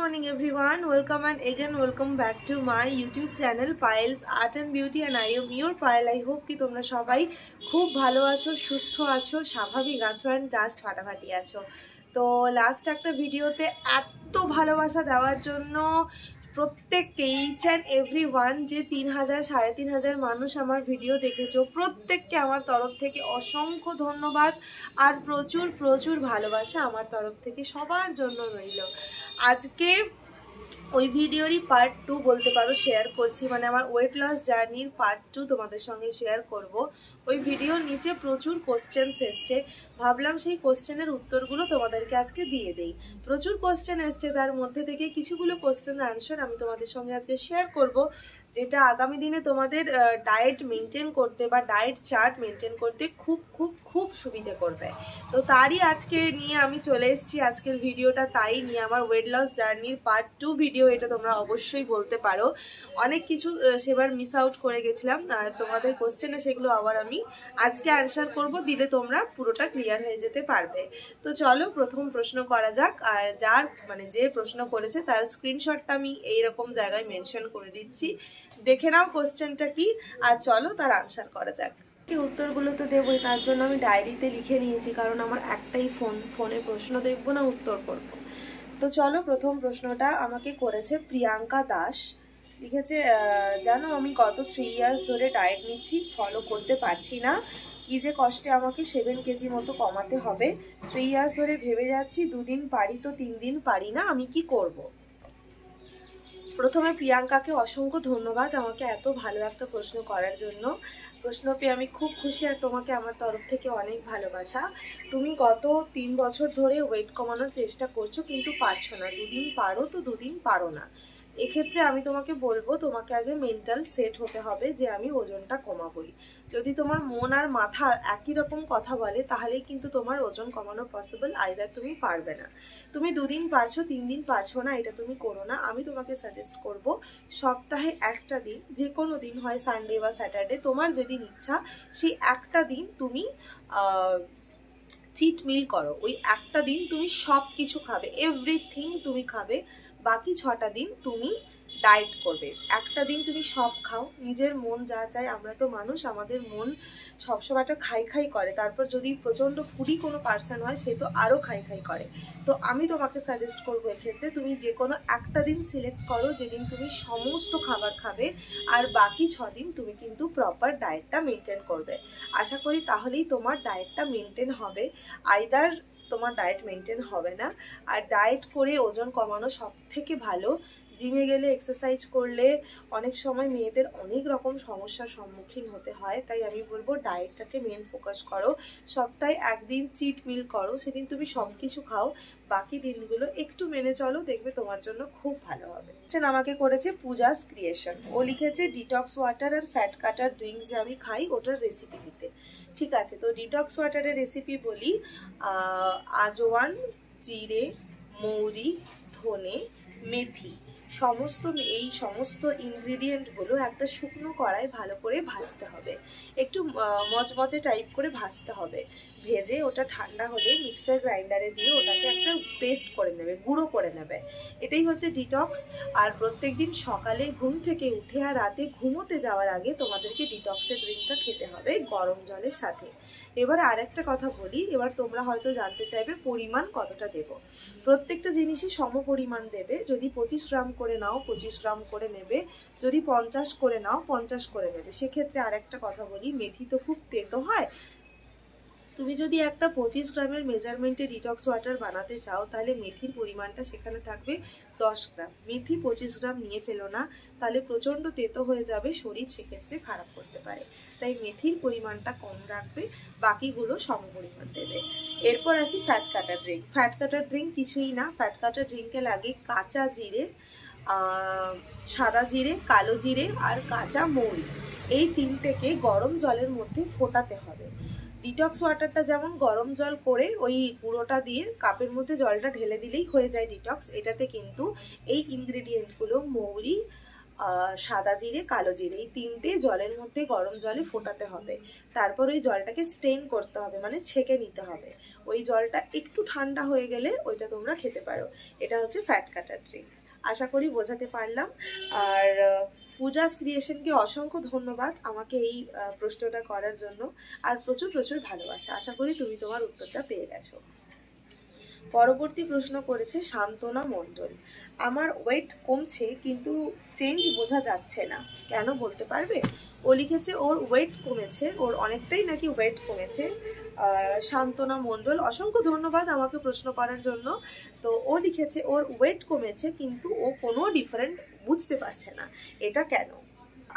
morning everyone, welcome and again welcome back to my YouTube channel Payal's Art and Beauty and I am your Payal. I hope कि তোমরা সবাই খুব ভালো আছো, সুস্থ আছো, স্বাভাবিক আছো and just ফাটাফাটি আছো। তো লাস্ট একটা ভিডিওতে এত ভালোবাসা দেওয়ার জন্য প্রত্যেককে ইচ অ্যান্ড এভরিওয়ান যে 3000 3500 মানুষ আমার ভিডিও দেখেছো, প্রত্যেককে আমার তরফ থেকে অসংখ্য ধন্যবাদ আর প্রচুর প্রচুর ভালোবাসা আমার তরফ থেকে সবার জন্য রইল। আজকে ওই ভিডিওরই পার্ট 2 বলতে পারো শেয়ার করছি, মানে আমার ওয়েট লস জার্নির পার্ট 2 তোমাদের সঙ্গে শেয়ার করব। ওই ভিডিওর নিচে প্রচুর কোশ্চেন্স এসছে, ভাবলাম সেই কোশ্চেনের উত্তরগুলো তোমাদেরকে আজকে দিয়ে দেই। প্রচুর কোশ্চেন এসছে, তার মধ্যে থেকে কিছুগুলো কোশ্চেনের আনসার আমি তোমাদের সঙ্গে আজকে শেয়ার করব, যেটা আগামী দিনে তোমাদের ডায়েট মেনটেন করতে বা ডায়েট চার্ট মেনটেন করতে খুব খুব খুব সুবিধে করবে। তো তারই আজকে নিয়ে আমি চলে এসেছি আজকের ভিডিওটা, তাই নিয়ে আমার ওয়েট লস জার্নির পার্ট 2 ভিডিও। এটা তোমরা অবশ্যই বলতে পারো অনেক কিছু সেবার মিস আউট করে গেছিলাম, আর তোমাদের কোশ্চেনে সেগুলো আবার আমি আজকে আনসার করব, দিলে তোমরা পুরোটা ক্লিয়ার হয়ে যেতে পারবে। তো চলো প্রথম প্রশ্ন করা যাক, আর যার যে প্রশ্ন করেছে তার স্ক্রিনশটটা আমি এইরকম জায়গায় মেনশন করে দিচ্ছি, দেখে নাও কোশ্চেনটা কি, আর চলো তার আনসার করা যাক। উত্তরগুলো তো দেবই, তার জন্য আমি ডায়েরিতে লিখে নিয়েছি, কারণ আমার একটাই ফোনে প্রশ্ন দেখবো না উত্তর করব। তো চলো প্রথম প্রশ্নটা আমাকে করেছে প্রিয়াঙ্কা দাস, লিখেছে জানো আমি গত 3 ইয়ার্স ধরে ডায়েট নিচ্ছি, ফলো করতে পারছি না, কি যে কষ্টে আমাকে 7 কেজি মতো কমাতে হবে। 3 ইয়ার্স ধরে ভেবে যাচ্ছি, 2 দিন পারি তো 3 দিন পারি না, আমি কি করব? প্রথমে প্রিয়াঙ্কাকে অসংখ্য ধন্যবাদ আমাকে এত ভালো একটা প্রশ্ন করার জন্য। প্রশ্ন পেয়ে আমি খুব খুশি, আর তোমাকে আমার তরফ থেকে অনেক ভালোবাসা। তুমি গত 3 বছর ধরে ওয়েট কমানোর চেষ্টা করছো, কিন্তু পারছো না। 2 দিন পারো তো 2 দিন পারো না। এক্ষেত্রে আমি তোমাকে বলবো, তোমাকে আগে মেন্টাল সেট হতে হবে যে আমি ওজনটা কমাবই। যদি তোমার মন আর মাথা একই রকম কথা বলে, তাহলেই কিন্তু তোমার ওজন কমানো পসিবল। আইদার তুমি পারবে না, তুমি 2 দিন পারছো 3 দিন পারছো না, এটা তুমি করো না। আমি তোমাকে সাজেস্ট করব, সপ্তাহে একটা দিন, যে কোনো দিন, হয় সানডে বা স্যাটারডে, তোমার যেদিন ইচ্ছা সেই একটা দিন তুমি চিট মিল করো। ওই একটা দিন তুমি সব কিছু খাবে, এভরিথিং তুমি খাবে। বাকি 6টা দিন তুমি ডায়েট করবে। একটা দিন তুমি সব খাও, নিজের মন যা চায়। আমরা তো মানুষ, আমাদের মন সবসময়টা খাই খাই করে, তারপর যদি প্রচণ্ড ফুডি কোনো পার্সন হয় সে তো আরও খাই খাই করে। তো আমি তোমাকে সাজেস্ট করবো এক্ষেত্রে তুমি যে কোনো একটা দিন সিলেক্ট করো, যেদিন তুমি সমস্ত খাবার খাবে, আর বাকি 6 দিন তুমি কিন্তু প্রপার ডায়েটটা মেনটেন করবে। আশা করি তাহলেই তোমার ডায়েটটা মেনটেন হবে। আইদার তোমার ডায়েট মেনটেন হবে না। আর ডায়েট করে ওজন কমানো সব থেকে ভালো। জিমে গেলে এক্সারসাইজ করলে অনেক সময় মেয়েদের অনেক রকম সমস্যার সম্মুখীন হতে হয়, তাই আমি বলবো ডায়েটটাকে মেন ফোকাস করো। সপ্তাহে একদিন চিট মিল করো, সেদিন তুমি সব কিছু খাও, বাকি দিনগুলো একটু মেনে চলো, দেখবে তোমার জন্য খুব ভালো হবে। আমাকে করেছে পূজাস ক্রিয়েশন, ও লিখেছে ডিটক্স ওয়াটার আর ফ্যাট কাটার ড্রিঙ্ক যে আমি খাই ওটার রেসিপি দিতে। ঠিক আছে, তো ডিটক্স ওয়াটারের রেসিপি বলি। আজওয়ান, জিরে, মৌরি, ধনে, মেথি, এই সমস্ত ইনগ্রিডিয়েন্টগুলো একটা শুকনো কড়াই ভালো করে ভাজতে হবে, একটু মচমচে টাইপ করে ভাজতে হবে। ভেজে ওটা ঠান্ডা হলে মিক্সার গ্রাইন্ডারে দিয়ে ওটাকে একটা পেস্ট করে নেবে, গুঁড়ো করে নেবে। এটাই হচ্ছে ডিটক্স। আর প্রত্যেক দিন সকালে ঘুম থেকে উঠে আর রাতে ঘুমোতে যাওয়ার আগে তোমাদেরকে ডিটক্সের ড্রিঙ্কটা খেতে হবে গরম জলের সাথে। এবার আরেকটা কথা বলি, এবার তোমরা হয়তো জানতে চাইবে পরিমাণ কতটা দেব। প্রত্যেকটা জিনিসই সম পরিমাণ দেবে। যদি 25 গ্রাম করে নাও 25 গ্রাম করে নেবে, যদি 50 করে নাও 50 করে নেবে। সেক্ষেত্রে আরেকটা কথা বলি, মেথি তো খুব তেতো হয়। তুমি যদি একটা 25 গ্রামের মেজারমেন্টে ডিটক্স ওয়াটার বানাতে চাও, তাহলে মেথির পরিমাণটা সেখানে থাকবে 10 গ্রাম। মেথি 25 গ্রাম নিয়ে ফেলো না, তাহলে প্রচণ্ড তেতো হয়ে যাবে, শরীর সেক্ষেত্রে খারাপ করতে পারে। তাই মেথির পরিমাণটা কম রাখবে, বাকিগুলো সম পরিমাণ দেবে। এরপর আসি ফ্যাট কাটার ড্রিঙ্ক। ফ্যাট কাটার ড্রিঙ্ক কিছুই না, ফ্যাট কাটার ড্রিঙ্কে লাগে কাঁচা জিরে, সাদা জিরে, কালো জিরে আর কাঁচা মৌরি। এই 3টেকে গরম জলের মধ্যে ফোটাতে হবে। ডিটক্স ওয়াটারটা যেমন গরম জল করে ওই গুঁড়োটা দিয়ে কাপের মধ্যে জলটা ঢেলে দিলেই হয়ে যায় ডিটক্স, এটাতে কিন্তু এই ইনগ্রেডিয়েন্টগুলো মৌরি, সাদা জিরে, কালো জিরে, এই তিনটে জলের মধ্যে গরম জলে ফোটাতে হবে। তারপর ওই জলটাকে স্ট্রেন করতে হবে, মানে ছেঁকে নিতে হবে। ওই জলটা একটু ঠান্ডা হয়ে গেলে ওইটা তোমরা খেতে পারো। এটা হচ্ছে ফ্যাট কাটার ট্রিক। আশা করি বোঝাতে পারলাম। আর পূজাস ক্রিয়েশনকে অসংখ্য ধন্যবাদ আমাকে এই প্রশ্নটা করার জন্য, আর প্রচুর প্রচুর ভালোবাসা। আশা করি তুমি তোমার উত্তরটা পেয়ে গেছো। পরবর্তী প্রশ্ন করেছে শান্তনা মণ্ডল। আমার ওয়েট কমছে কিন্তু চেঞ্জ বোঝা যাচ্ছে না, কেন বলতে পারবে? ও লিখেছে ওর ওয়েট কমেছে, ওর অনেকটাই নাকি ওয়েট কমেছে। শান্তনা মণ্ডল, অসংখ্য ধন্যবাদ আমাকে প্রশ্ন করার জন্য। তো ও লিখেছে ওর ওয়েট কমেছে কিন্তু ও কোনো ডিফারেন্ট বুঝতে পারছে না, এটা কেন?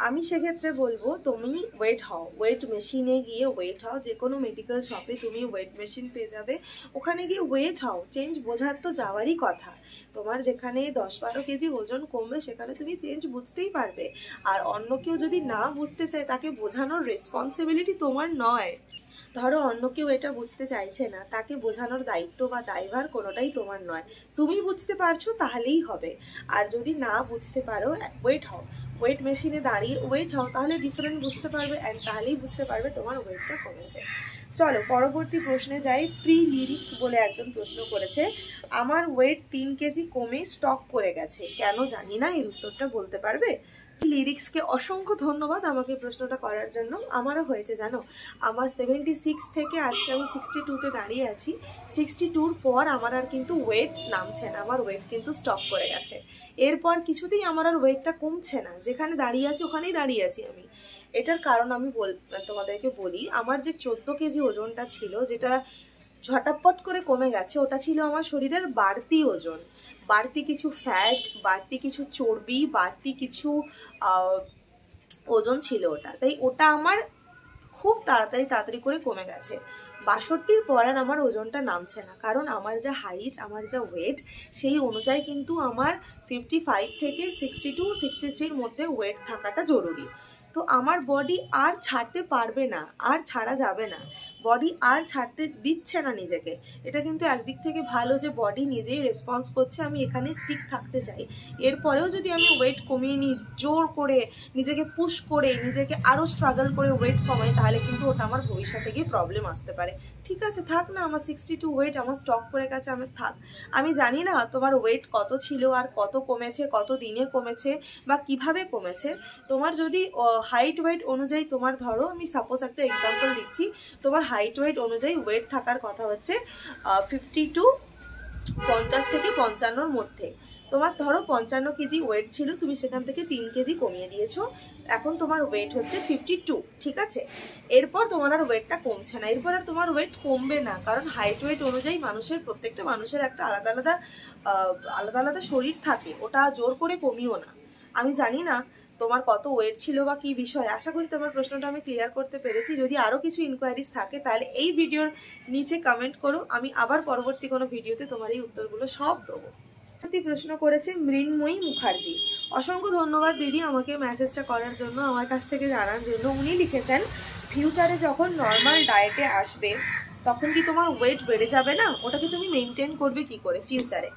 আমি সেক্ষেত্রে বলবো তুমি ওয়েট হও, ওয়েট মেশিনে গিয়ে ওয়েট হও। যে কোনো মেডিকেল শপে তুমি ওয়েট মেশিন পেয়ে যাবে, ওখানে গিয়ে ওয়েট হও। চেঞ্জ বোঝার তো যাওয়ারই কথা। তোমার যেখানে 10-12 কেজি ওজন কমবে সেখানে তুমি চেঞ্জ বুঝতেই পারবে। আর অন্য কেউ যদি না বুঝতে চায় তাকে বোঝানোর রেসপন্সিবিলিটি তোমার নয়। ধরো অন্য কেউ এটা বুঝতে চাইছে না, তাকে বোঝানোর দায়িত্ব বা দায়ভার কোনোটাই তোমার নয়। তুমি বুঝতে পারছো তাহলেই হবে। আর যদি না বুঝতে পারো, ওয়েট হও, ওয়েট মেশিনে দাঁড়িয়ে ওয়েট হও, তাহলে ডিফারেন্ট বুঝতে পারবে, অ্যান্ড তাহলেই বুঝতে পারবে তোমার ওয়েটটা কমেছে। চলো পরবর্তী প্রশ্নে যাই। প্রি লিরিক্স বলে একজন প্রশ্ন করেছে, আমার ওয়েট 3 কেজি কমে স্টক করে গেছে, কেন জানি না, এর উত্তরটা বলতে পারবে? লিরিক্সকে অসংখ্য ধন্যবাদ আমাকে প্রশ্নটা করার জন্য। আমারও হয়েছে জানো, আমার 76 থেকে আজকে আমি 62-তে দাঁড়িয়ে আছি। 62-র পর আমার আর কিন্তু ওয়েট নামছে না, আমার ওয়েট কিন্তু স্টপ করে গেছে। এরপর কিছুতেই আমার আর ওয়েটটা কমছে না, যেখানে দাঁড়িয়ে আছি ওখানেই দাঁড়িয়ে আছি আমি। এটার কারণ আমি তোমাদেরকে বলি। আমার যে 14 কেজি ওজনটা ছিল, যেটা ঝটাপট করে কমে গেছে, ওটা ছিল আমার শরীরের বাড়তি ওজন, বাড়তি কিছু ফ্যাট, বাড়তি কিছু চর্বি, বাড়তি কিছু ওজন ছিল ওটা। তাই ওটা আমার খুব তাড়াতাড়ি করে কমে গেছে। 62-র পর আর আমার ওজনটা নামছে না, কারণ আমার যা হাইট, আমার যা ওয়েট, সেই অনুযায়ী কিন্তু আমার 55 থেকে 62-63-র মধ্যে ওয়েট থাকাটা জরুরি। তো আমার বডি আর ছাড়তে পারবে না, আর ছাড়া যাবে না, বডি আর ছাড়তে দিচ্ছে না নিজেকে। এটা কিন্তু একদিক থেকে ভালো যে বডি নিজেই রেসপন্স করছে, আমি এখানে স্টিক থাকতে চাই। এরপরেও যদি আমি ওয়েট কমিয়ে নিই, জোর করে নিজেকে পুশ করে, নিজেকে আরও স্ট্রাগল করে ওয়েট কমাই, তাহলে কিন্তু ওটা আমার ভবিষ্যতে গিয়ে প্রবলেম আসতে পারে। ঠিক আছে, থাক না, আমার 62 ওয়েট আমার স্টক করে গেছে, আমি থাক। আমি জানি না তোমার ওয়েট কত ছিল, আর কত কমেছে, কত দিনে কমেছে, বা কিভাবে কমেছে। তোমার যদি হাইট ওয়েট অনুযায়ী, তোমার ধরো আমি সাপোজ একটা এক্সাম্পল দিচ্ছি, তোমার হাইট ওয়েট অনুযায়ী ওয়েট থাকার কথা হচ্ছে 50 থেকে 55-র মধ্যে। তোমার ধরো 55 কেজি ওয়েট ছিল, তুমি সেখান থেকে 3 কেজি কমিয়ে দিয়েছো, এখন তোমার ওয়েট হচ্ছে 52, ঠিক আছে? এরপর তোমার আর ওয়েটটা কমছে না, এরপর আর তোমার ওয়েট কমবে না, কারণ হাইট ওয়েট অনুযায়ী প্রত্যেকটা মানুষের একটা আলাদা আলাদা শরীর থাকে, ওটা জোর করে কমিও না। আমি জানি না তোমার কত ওয়েট ছিল বা কি বিষয়, আশা করি তোমার প্রশ্নটা আমি ক্লিয়ার করতে পেরেছি। যদি আরও কিছু ইনকোয়ারিজ থাকে তাহলে এই ভিডিওর নিচে কমেন্ট করো, আমি আবার পরবর্তী কোনো ভিডিওতে তোমার এই উত্তরগুলো সব দেবো। প্রশ্ন করেছে মৃন্ময়ী মুখার্জি। অসংখ্য ধন্যবাদ দিদি আমাকে মেসেজটা করার জন্য, আমার কাছ থেকে জানার জন্য। উনি লিখেছেন, ফিউচারে যখন নর্মাল ডায়েটে আসবে তখন কি তোমার ওয়েট বেড়ে যাবে না? ওটাকে তুমি মেনটেন করবে কি করে ফিউচারে?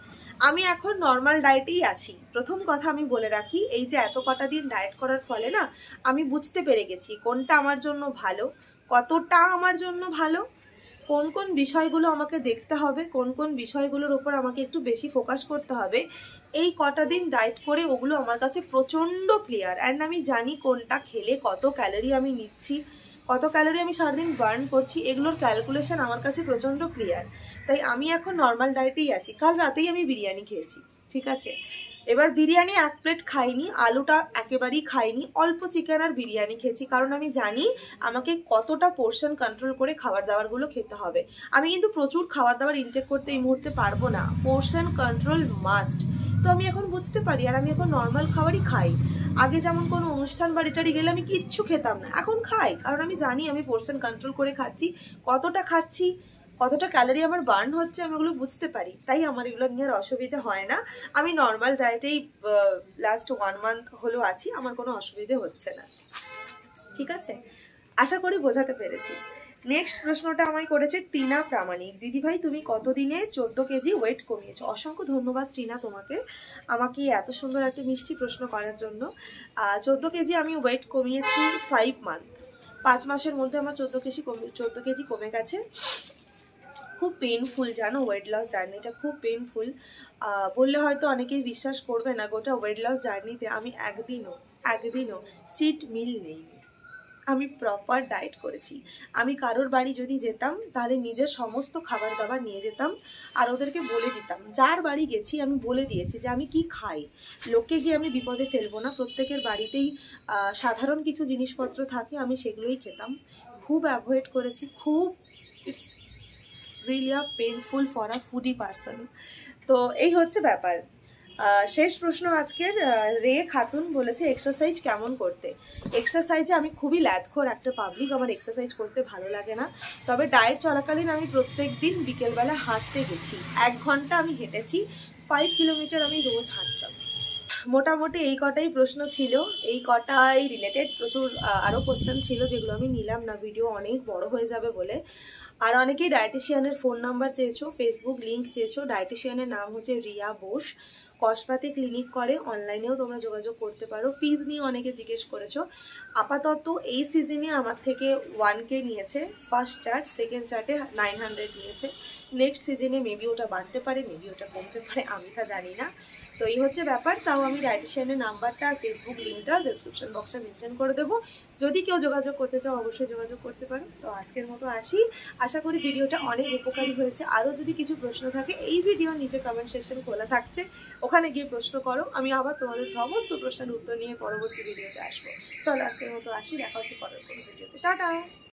আমি এখন নর্মাল ডায়েটেই আছি। প্রথম কথা আমি বলে রাখি, এই যে এত কটা দিন ডায়েট করার ফলে না, আমি বুঝতে পেরে গেছি কোনটা আমার জন্য ভালো, কতটা আমার জন্য ভালো, কোন কোন বিষয়গুলো আমাকে দেখতে হবে, কোন কোন বিষয়গুলোর উপর আমাকে একটু বেশি ফোকাস করতে হবে। এই কটা দিন ডায়েট করে ওগুলো আমার কাছে প্রচণ্ড ক্লিয়ার। অ্যান্ড আমি জানি কোনটা খেলে কত ক্যালোরি আমি নিচ্ছি, কত ক্যালোরি আমি সারাদিন বার্ন করছি, এগুলোর ক্যালকুলেশন আমার কাছে প্রচণ্ড ক্লিয়ার। তাই আমি এখন নর্মাল ডায়েটেই আছি। কাল রাতেই আমি বিরিয়ানি খেয়েছি, ঠিক আছে? এবার বিরিয়ানি 1 প্লেট খাইনি, আলুটা একেবারেই খাইনি, অল্প চিকেন আর বিরিয়ানি খেয়েছি, কারণ আমি জানি আমাকে কতটা পোর্শন কন্ট্রোল করে খাবার দাবারগুলো খেতে হবে। আমি কিন্তু প্রচুর খাবার দাবার ইনটেক করতে এই মুহূর্তে পারবো না, পোর্শন কন্ট্রোল মাস্ট। তো আমি এখন বুঝতে পারি, আর আমি এখন নর্মাল খাবারই খাই। আগে যেমন কোনো অনুষ্ঠান বাড়িটারি গেলে আমি কিচ্ছু খেতাম না, এখন খাই, কারণ আমি জানি আমি পোর্শন কন্ট্রোল করে খাচ্ছি, কতটা খাচ্ছি, কতটা ক্যালোরি আমার বার্ন হচ্ছে, আমি ওগুলো বুঝতে পারি। তাই আমার এগুলো নিয়ে আর অসুবিধে হয় না। আমি নর্মাল ডায়েটেই লাস্ট 1 মান্থ হলো আছি, আমার কোনো অসুবিধে হচ্ছে না, ঠিক আছে? আশা করি বোঝাতে পেরেছি। নেক্সট প্রশ্নটা আমায় করেছে টিনা প্রামাণিক। দিদিভাই তুমি কতদিনে 14 কেজি ওয়েট কমিয়েছো? অসংখ্য ধন্যবাদ টিনা তোমাকে আমাকে এত সুন্দর একটা মিষ্টি প্রশ্ন করার জন্য। 14 কেজি আমি ওয়েট কমিয়েছি 5 মান্থ, 5 মাসের মধ্যে আমার 14 কেজি কমে গেছে। খুব পেনফুল জানো, ওয়েট লস জার্নিটা খুব পেনফুল। বললে হয়তো অনেকেই বিশ্বাস করবে না, গোটা ওয়েট লস জার্নিতে আমি একদিনও চিট মিল নেইনি। আমি প্রপার ডায়েট করেছি। আমি কারোর বাড়ি যদি যেতাম তাহলে নিজের সমস্ত খাবার দাবার নিয়ে যেতাম আর ওদেরকে বলে দিতাম, যার বাড়ি গেছি আমি বলে দিয়েছি যে আমি কি খাই, লোককে গিয়ে আমি বিপদে ফেলবো না। প্রত্যেকের বাড়িতেই সাধারণ কিছু জিনিসপত্র থাকে, আমি সেগুলোই খেতাম। খুব অ্যাভয়েড করেছি, খুব it's really a painful for a foodie person. তো এই হচ্ছে ব্যাপার। শেষ প্রশ্ন আজকের, রে খাতুন বলেছে এক্সারসাইজ কেমন করতে। এক্সারসাইজে আমি খুবই ল্যাদখোর একটা পাবলিক, আমার এক্সারসাইজ করতে ভালো লাগে না। তবে ডায়েট চলাকালীন আমি প্রত্যেক দিন বিকেলবেলা হাঁটতে গেছি, 1 ঘন্টা আমি হেঁটেছি, 5 কিলোমিটার আমি রোজ হাঁটতাম। মোটামুটি এই কটাই প্রশ্ন ছিল, এই কটাই রিলেটেড। প্রচুর আরও কোশ্চেন ছিল যেগুলো আমি নিলাম না, ভিডিও অনেক বড় হয়ে যাবে বলে। আর অনেকেই ডায়েটিশিয়ানের ফোন নাম্বার চেয়েছো, ফেসবুক লিঙ্ক চেয়েছো। ডায়েটিশিয়ানের নাম হচ্ছে রিয়া বোস, কসবাতে ক্লিনিক করে, অনলাইনেও তোমরা যোগাযোগ করতে পারো। ফিজ নিয়ে অনেকে জিজ্ঞেস করেছো। আপাতত এই সিজনে আমার থেকে 1K নিয়েছে ফার্স্ট চার্ট, সেকেন্ড চার্টে 900 নিয়েছে। নেক্সট সিজনে মেবি ওটা বাড়তে পারে, মেবি ওটা কমতে পারে, আমি তা জানি না। তো এই হচ্ছে ব্যাপার। তাও আমি ডায়েটিশিয়ানের নাম্বারটা আর ফেসবুক লিঙ্কটা ডেসক্রিপশন বক্সে মেনশন করে দেবো, যদি কেউ যোগাযোগ করতে চাও অবশ্যই যোগাযোগ করতে পারো। তো আজকের মতো আসি, আশা করি ভিডিওটা অনেক উপকারী হয়েছে। আরও যদি কিছু প্রশ্ন থাকে এই ভিডিওর নিচে কমেন্ট সেকশন খোলা থাকছে, ওখানে গিয়ে প্রশ্ন করো, আমি আবার তোমাদের সমস্ত প্রশ্নের উত্তর নিয়ে পরবর্তী ভিডিওতে আসবো। চলো আজকের মতো আসি, দেখা হচ্ছে পরের কোনো ভিডিওতে। টাটা।